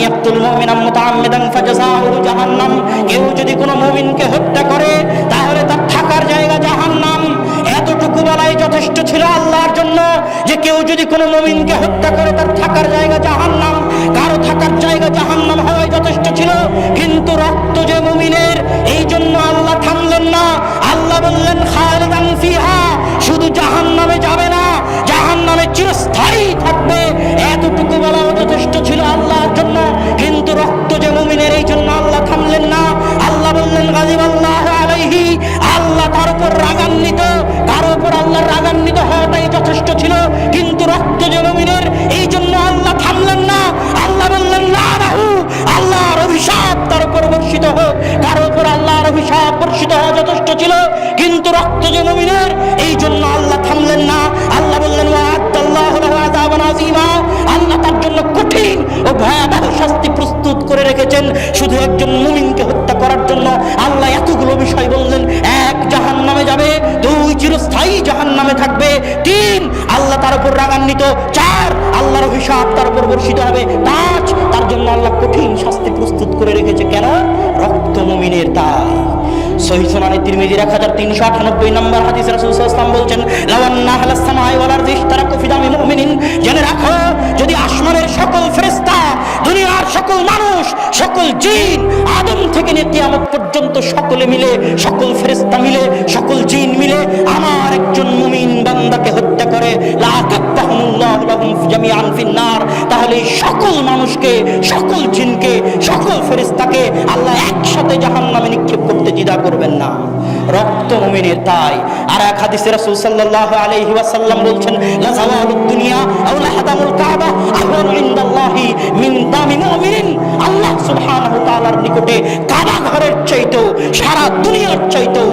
ইয়াকতুল মুমিনান মুতাআম্মিদান ফাজাযাউহু জাহান্নাম, কেউ যদি কোনো মুমিনকে হত্যা করে তাহলে তার থাকার জায়গা জাহান্নাম। এতটুকু বলাই যথেষ্ট ছিল আল্লাহর জন্য যে কেউ যদি কোনো মুমিনকে হত্যা করে তার থাকার জায়গা জাহান্নাম, কারো থাকার জায়গা জাহান্নাম হওয়াই যথেষ্ট ছিল। কিন্তু রক্ত যে মুমিনের, এই জন্য আল্লাহ থামলেন না। আল্লাহ বললেন খালিদান ফিহা, শুধু জাহান্নামে যাবে না, জাহান্নামে চিরস্থায়ী থাকবে। এতটুকু বলাও যথেষ্ট ছিল আল্লাহর জন্য। কিন্তু রক্ত যে মুমিনের, এই জন্য আল্লাহ থামলেন না। আল্লাহ বললেন গাযিবাল্লাহু আলাইহি, আল্লাহ তার উপর রাগান্বিত। কারো উপর আল্লাহর রাগান্বিত হওয়াটাই যথেষ্ট ছিল। কিন্তু রক্ত যে মুমিনের, এই জন্য আল্লাহ থামলেন না। আল্লাহ বললেন লানাহু, আল্লাহর অভিশাপ তার উপর বর্ষিত হোক। কারো উপর আল্লাহর অভিশাপ বর্ষিত হওয়া যথেষ্ট ছিল। কিন্তু রক্ত যে মুমিনের, এই জন্য আল্লাহ থামলেন না। আল্লাহ বললেন ওয়া'আদাল্লাহু লাহু আযাবান আযীমা, আল্লাহ তার জন্য কঠিন ও ভয়াবহ শাস্তি প্রস্তুত করে রেখেছেন শুধু একজন মুমিনকে হত্যা করার জন্য। আল্লাহ এতগুলো বিষয় বললেন। এক, জাহান্নামে যাবে। দুই, চিরস্থায়ী জাহান্নামে থাকবে। তিন, আল্লাহ তার উপর রাগান্বিত। চার, আল্লাহর অভিশাপ তার উপর বর্ষিত হবে। পাঁচ, তার জন্য আল্লাহ কঠিন শাস্তি প্রস্তুত করে রেখেছে। কেন? রক্ত মুমিনের তাই। সহিহ সুনানে তিরমিজি 1398 নম্বর হাদিসে রাসূল সাল্লাল্লাহু আলাইহি ওয়াসাল্লাম বলছেন লাওয়ান্না আহলাস সামাই ওয়াল আরদি ইশতারাকু ফি দামি মুমিনিন, জেনে রাখো যদি আসমানের সকল ফেরেশতা, দুনিয়ার সকল মানুষ, সকল জিন, আদম থেকে নিয়ে কিয়ামত পর্যন্ত সকলে মিলে, সকল ফেরেশতা মিলে, সকল জিন মিলে আমার একজন মুমিন বান্দাকে হত্যা করে, লা কাত্তাহুমুল্লাহু লাহুম জামিআন ফিন-নার, তাহলে সকল মানুষকে, সকল জিনকে, সকল ফেরেশতাকে আল্লাহ একসাথে জাহান্নামে নিক্ষেপ করতে দ্বিধা করবেন না। রক্ত মুমিনের তাই। আর এক হাদিসে রাসূল সাল্লাল্লাহু আলাইহি ওয়াসাল্লাম বলছেন লা যাওয়ালুদ দুনিয়া আও লা হাদামুল কাবা আহওয়ানু ইনদাল্লাহি মিন দামি মুমিনিন, আল্লাহ সুবহানাহু ওয়া তাআলার নিকটে কাবা ঘরের চাইতেও, সারা দুনিয়ার চাইতেও